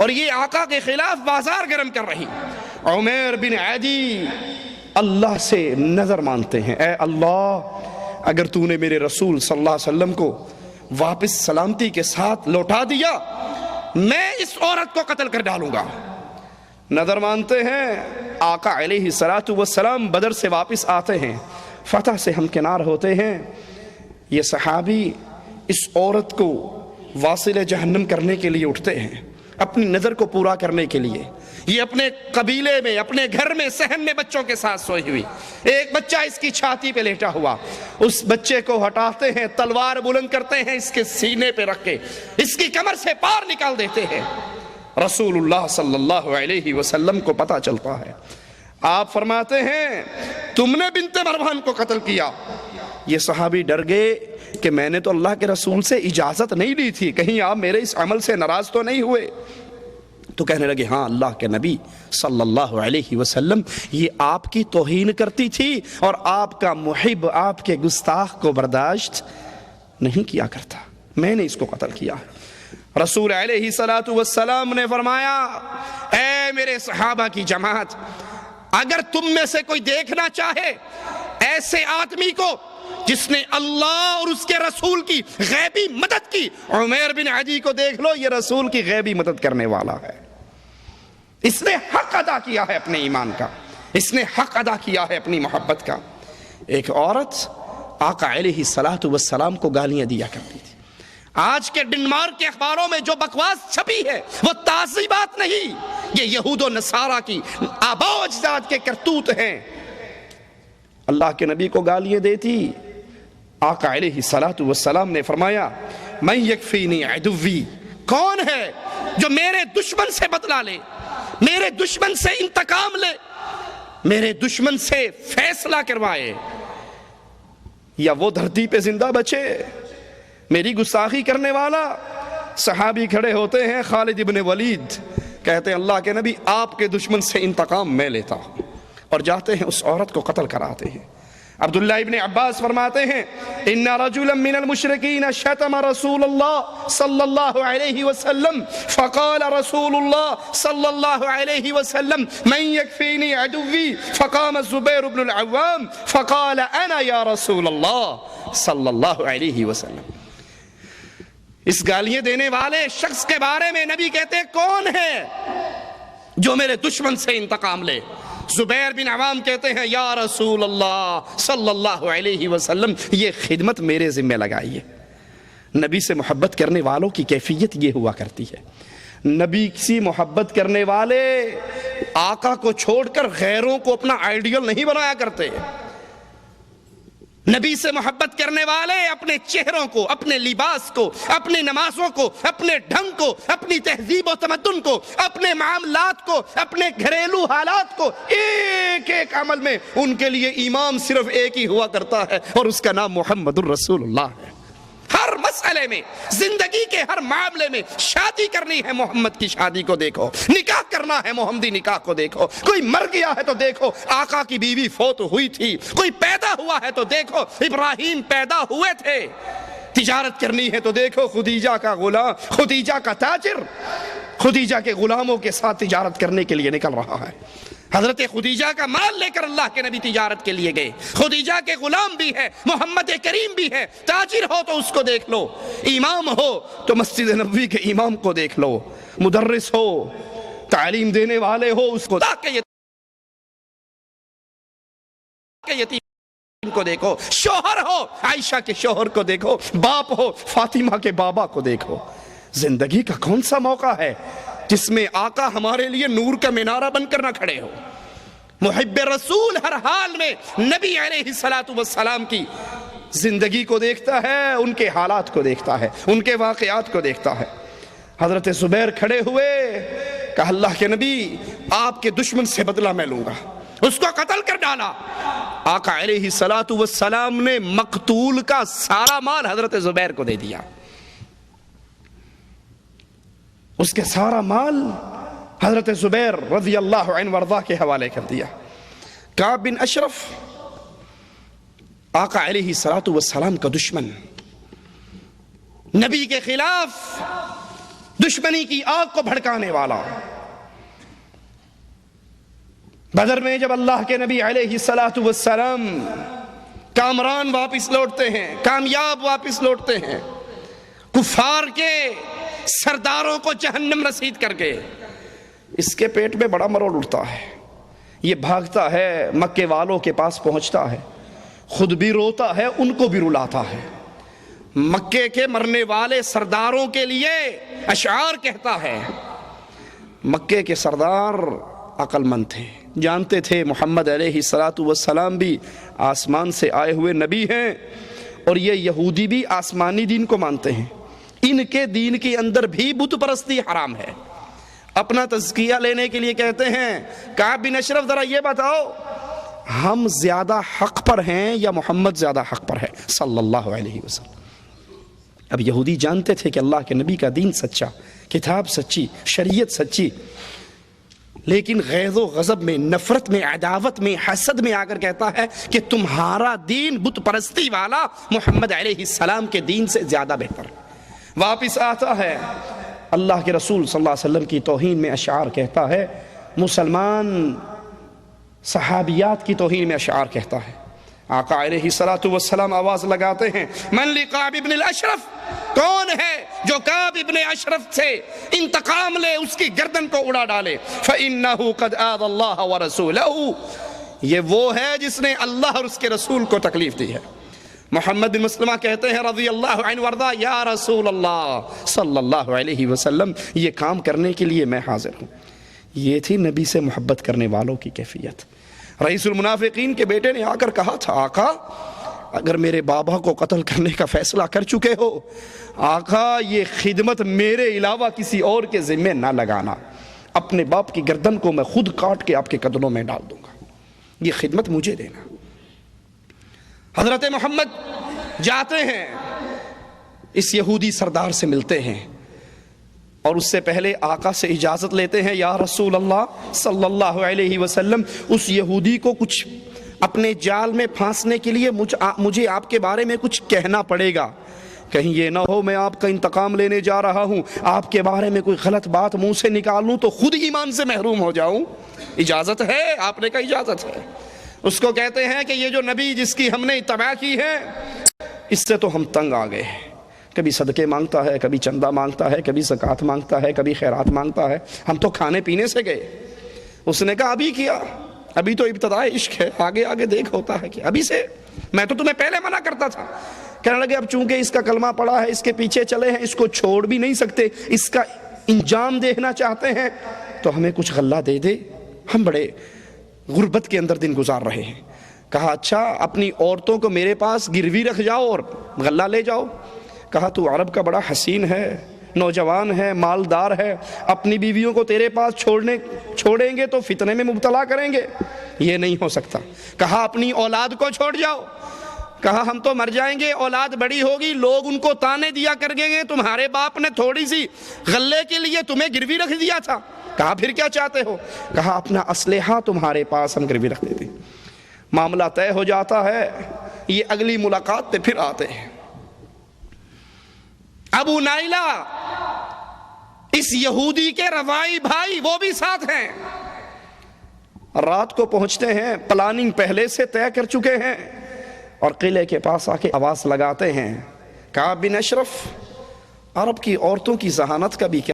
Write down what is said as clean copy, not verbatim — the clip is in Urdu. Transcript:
اور یہ آقا کے خلاف بازار گرم کر رہی. عمیر بن عدی اللہ سے نظر مانتے ہیں، اے اللہ اگر تو نے میرے رسول صلی اللہ علیہ وسلم کو واپس سلامتی کے ساتھ لوٹا دیا، میں اس عورت کو قتل کر ڈالوں گا. نظر مانتے ہیں. آقا علیہ السلام بدر سے واپس آتے ہیں، فتح سے ہمکنار ہوتے ہیں. یہ صحابی اس عورت کو واصل جہنم کرنے کے لیے اٹھتے ہیں، اپنی نظر کو پورا کرنے کے لیے. یہ اپنے قبیلے میں، اپنے گھر میں صحن میں بچوں کے ساتھ سوئی ہوئی، ایک بچہ اس کی چھاتی پہ لیٹا ہوا. اس بچے کو ہٹاتے ہیں، تلوار بلند کرتے ہیں، اس کے سینے پہ رکھ کے اس کی کمر سے پار نکال دیتے ہیں. رسول اللہ صلی اللہ علیہ وسلم کو پتہ چلتا ہے. آپ فرماتے ہیں تم نے بنت مروان کو قتل کیا. یہ صحابی ڈر گئے کہ میں نے تو اللہ کے رسول سے اجازت نہیں لی تھی، کہیں آپ میرے اس عمل سے ناراض تو نہیں ہوئے. تو کہنے لگے ہاں اللہ کے نبی صلی اللہ علیہ وسلم یہ آپ کی توہین کرتی تھی اور آپ کا محب آپ کے گستاخ کو برداشت نہیں کیا کرتا، میں نے اس کو قتل کیا. رسول علیہ السلام نے فرمایا اے میرے صحابہ کی جماعت، اگر تم میں سے کوئی دیکھنا چاہے ایسے آدمی کو جس نے اللہ اور اس کے رسول کی غیبی مدد کی، عمیر بن عدی کو دیکھ لو، یہ رسول کی غیبی مدد کرنے والا ہے. اس نے حق ادا کیا ہے اپنے ایمان کا، اس نے حق ادا کیا ہے اپنی محبت کا. ایک عورت آقا علیہ السلام کو گالیاں دیا کرتی تھی. آج کے ڈنمارک کے اخباروں میں جو بکواس چھپی ہے وہ تازی بات نہیں، یہ یہود و نصارہ کی آباء و اجداد کے کرتوت ہیں. اللہ کے نبی کو گالیاں دیتی. آقا علیہ السلام نے فرمایا من یکفینی عدوی، کون ہے جو میرے دشمن سے بدلہ لے، میرے دشمن سے انتقام لے، میرے دشمن سے فیصلہ کروائے، یا وہ دھرتی پہ زندہ بچے. میری گستاخی کرنے والا. صحابی کھڑے ہوتے ہیں، خالد ابن ولید کہتے ہیں اللہ کے نبی آپ کے دشمن سے انتقام میں لیتا ہوں، اور جاتے ہیں اس عورت کو قتل کراتے ہیں. عبداللہ ابن عباس فرماتے ہیں ان رجلا من المشرکین شتم رسول اللہ صلی اللہ علیہ وسلم فقال رسول اللہ صلی اللہ علیہ وسلم من یکفینی عدوی فقام الزبیر بن العوام فقال انا یا رسول اللہ صلی اللہ علیہ وسلم. اس گالیاں دینے والے شخص کے بارے میں نبی کہتے ہیں کون ہے جو میرے دشمن سے انتقام لے. زبیر بن عوام کہتے ہیں یا رسول اللہ صلی اللہ علیہ وسلم یہ خدمت میرے ذمہ لگائیے. نبی سے محبت کرنے والوں کی کیفیت یہ ہوا کرتی ہے. نبی سے محبت کرنے والے آقا کو چھوڑ کر غیروں کو اپنا آئیڈیل نہیں بنایا کرتے. نبی سے محبت کرنے والے اپنے چہروں کو، اپنے لباس کو، اپنی نمازوں کو، اپنے ڈھنگ کو، اپنی تہذیب و تمدن کو، اپنے معاملات کو، اپنے گھریلو حالات کو، ایک ایک عمل میں ان کے لیے امام صرف ایک ہی ہوا کرتا ہے اور اس کا نام محمد الرسول اللہ ہے. ہر مسئلے میں، زندگی کے ہر معاملے میں شادی کرنی ہے محمد کی شادی کو دیکھو، نکاح کرنا ہے محمدی نکاح کو دیکھو. کوئی مر گیا ہے تو دیکھو آقا کی بیوی فوت ہوئی تھی، کوئی پیدا ہوا ہے تو دیکھو ابراہیم پیدا ہوئے تھے. تجارت کرنی ہے تو دیکھو خدیجہ کا غلام، خدیجہ کا تاجر خدیجہ کے غلاموں کے ساتھ تجارت کرنے کے لیے نکل رہا ہے. حضرت خدیجہ کا مال لے کر اللہ کے نبی تجارت کے لیے گئے. خدیجہ کے غلام بھی ہے، محمد کریم بھی ہے. تاجر ہو تو اس کو دیکھ لو، امام ہو تو مسجد نبوی کے امام کو دیکھ لو، مدرس ہو، تعلیم دینے والے ہو اس کو، یتیم کو دیکھو، شوہر ہو عائشہ کے شوہر کو دیکھو، باپ ہو فاطمہ کے بابا کو دیکھو. زندگی کا کون سا موقع ہے جس میں آقا ہمارے لیے نور کا مینارہ بن کر نہ کھڑے ہو. محب رسول ہر حال میں نبی علیہ السلام کی زندگی کو دیکھتا ہے، ان کے حالات کو دیکھتا ہے، ان کے واقعات کو دیکھتا ہے. حضرت زبیر کھڑے ہوئے، کہا اللہ کے نبی آپ کے دشمن سے بدلہ میں لوں گا. اس کو قتل کر ڈالا. آقا علیہ السلام نے مقتول کا سارا مال حضرت زبیر کو دے دیا. اس کے سارا مال حضرت زبیر رضی اللہ عنہ وارضاہ کے حوالے کر دیا. کعب بن اشرف آقا علیہ السلام کا دشمن، نبی کے خلاف دشمنی کی آگ کو بھڑکانے والا۔ بدر میں جب اللہ کے نبی علیہ السلام کامران واپس لوٹتے ہیں، کامیاب واپس لوٹتے ہیں، کفار کے سرداروں کو جہنم رسید کر کے، اس کے پیٹ میں بڑا مروڑ اٹھتا ہے، یہ بھاگتا ہے، مکے والوں کے پاس پہنچتا ہے، خود بھی روتا ہے، ان کو بھی رلاتا ہے، مکے کے مرنے والے سرداروں کے لیے اشعار کہتا ہے۔ مکے کے سردار عقل مند تھے، جانتے تھے محمد علیہ السلام بھی آسمان سے آئے ہوئے نبی ہیں، اور یہ یہودی بھی آسمانی دین کو مانتے ہیں، ان کے دین کے اندر بھی بت پرستی حرام ہے۔ اپنا تزکیہ لینے کے لیے کہتے ہیں، کعب بن اشرف ذرا یہ بتاؤ، ہم زیادہ حق پر ہیں یا محمد زیادہ حق پر ہے صلی اللہ علیہ وسلم؟ اب یہودی جانتے تھے کہ اللہ کے نبی کا دین سچا، کتاب سچی، شریعت سچی، لیکن غیظ و غضب میں، نفرت میں، عداوت میں، حسد میں آ کر کہتا ہے کہ تمہارا دین بت پرستی والا محمد علیہ السلام کے دین سے زیادہ بہتر ہے۔ واپس آتا ہے، اللہ کے رسول صلی اللہ علیہ وسلم کی توہین میں اشعار کہتا ہے، مسلمان صحابیات کی توہین میں اشعار کہتا ہے۔ آقا علیہ السلام آواز لگاتے ہیں، من لقعب ابن الاشرف، کون ہے جو کعب ابن اشرف سے انتقام لے، اس کی گردن کو اڑا ڈالے؟ فإنہ قد آذى اللہ ورسولہ، یہ وہ ہے جس نے اللہ اور اس کے رسول کو تکلیف دی ہے۔ محمد بن مسلمہ کہتے ہیں رضی اللہ عنہ وارضا، یا رسول اللہ صلی اللہ علیہ وسلم، یہ کام کرنے کے لیے میں حاضر ہوں۔ یہ تھی نبی سے محبت کرنے والوں کی کیفیت۔ رئیس المنافقین کے بیٹے نے آ کر کہا تھا، آقا اگر میرے بابا کو قتل کرنے کا فیصلہ کر چکے ہو، آقا یہ خدمت میرے علاوہ کسی اور کے ذمہ نہ لگانا، اپنے باپ کی گردن کو میں خود کاٹ کے آپ کے قدموں میں ڈال دوں گا، یہ خدمت مجھے دینا۔ حضرت محمد جاتے ہیں، اس یہودی سردار سے ملتے ہیں، اور اس سے پہلے آقا سے اجازت لیتے ہیں، یا رسول اللہ صلی اللہ علیہ وسلم، اس یہودی کو کچھ اپنے جال میں پھانسنے کے لیے مجھے آپ کے بارے میں کچھ کہنا پڑے گا، کہیں یہ نہ ہو میں آپ کا انتقام لینے جا رہا ہوں، آپ کے بارے میں کوئی غلط بات منہ سے نکالوں تو خود ایمان سے محروم ہو جاؤں۔ اجازت ہے؟ آپ نے کہا اجازت ہے۔ اس کو کہتے ہیں کہ یہ جو نبی جس کی ہم نے اتباع کی ہے، اس سے تو ہم تنگ آ گئے ہیں، کبھی صدقے مانگتا ہے، کبھی چندہ مانگتا ہے، کبھی زکوٰۃ مانگتا ہے، کبھی خیرات مانگتا ہے، ہم تو کھانے پینے سے گئے۔ اس نے کہا ابھی کیا، ابھی تو ابتدائے عشق ہے، آگے آگے دیکھ ہوتا ہے کہ ابھی سے، میں تو تمہیں پہلے منع کرتا تھا۔ کہنے لگے اب چونکہ اس کا کلمہ پڑا ہے، اس کے پیچھے چلے ہیں، اس کو چھوڑ بھی نہیں سکتے، اس کا انجام دیکھنا چاہتے ہیں، تو ہمیں کچھ غلہ دے دے، ہم بڑے غربت کے اندر دن گزار رہے ہیں۔ کہا اچھا اپنی عورتوں کو میرے پاس گروی رکھ جاؤ اور غلہ لے جاؤ۔ کہا تو عرب کا بڑا حسین ہے، نوجوان ہے، مالدار ہے، اپنی بیویوں کو تیرے پاس چھوڑیں گے تو فتنے میں مبتلا کریں گے، یہ نہیں ہو سکتا۔ کہا اپنی اولاد کو چھوڑ جاؤ۔ کہا ہم تو مر جائیں گے، اولاد بڑی ہوگی، لوگ ان کو تانے دیا کریں گے، تمہارے باپ نے تھوڑی سی غلے کے لیے تمہیں گروی رکھ دیا تھا۔ کہا پھر کیا چاہتے ہو؟ کہا اپنا اسلحہ تمہارے پاس ہم گروی رکھ دیتے۔ معاملہ طے ہو جاتا ہے، یہ اگلی ملاقات پہ پھر آتے ہیں۔ ابو نائلہ اس یہودی کے روائی بھائی، وہ بھی ساتھ ہیں۔ رات کو پہنچتے ہیں، پلاننگ پہلے سے طے کر چکے ہیں، اور قلعے کے پاس آ کے آواز لگاتے ہیں، کعب بن اشرف، عرب کی عورتوں کی ذہانت کا بھی کیا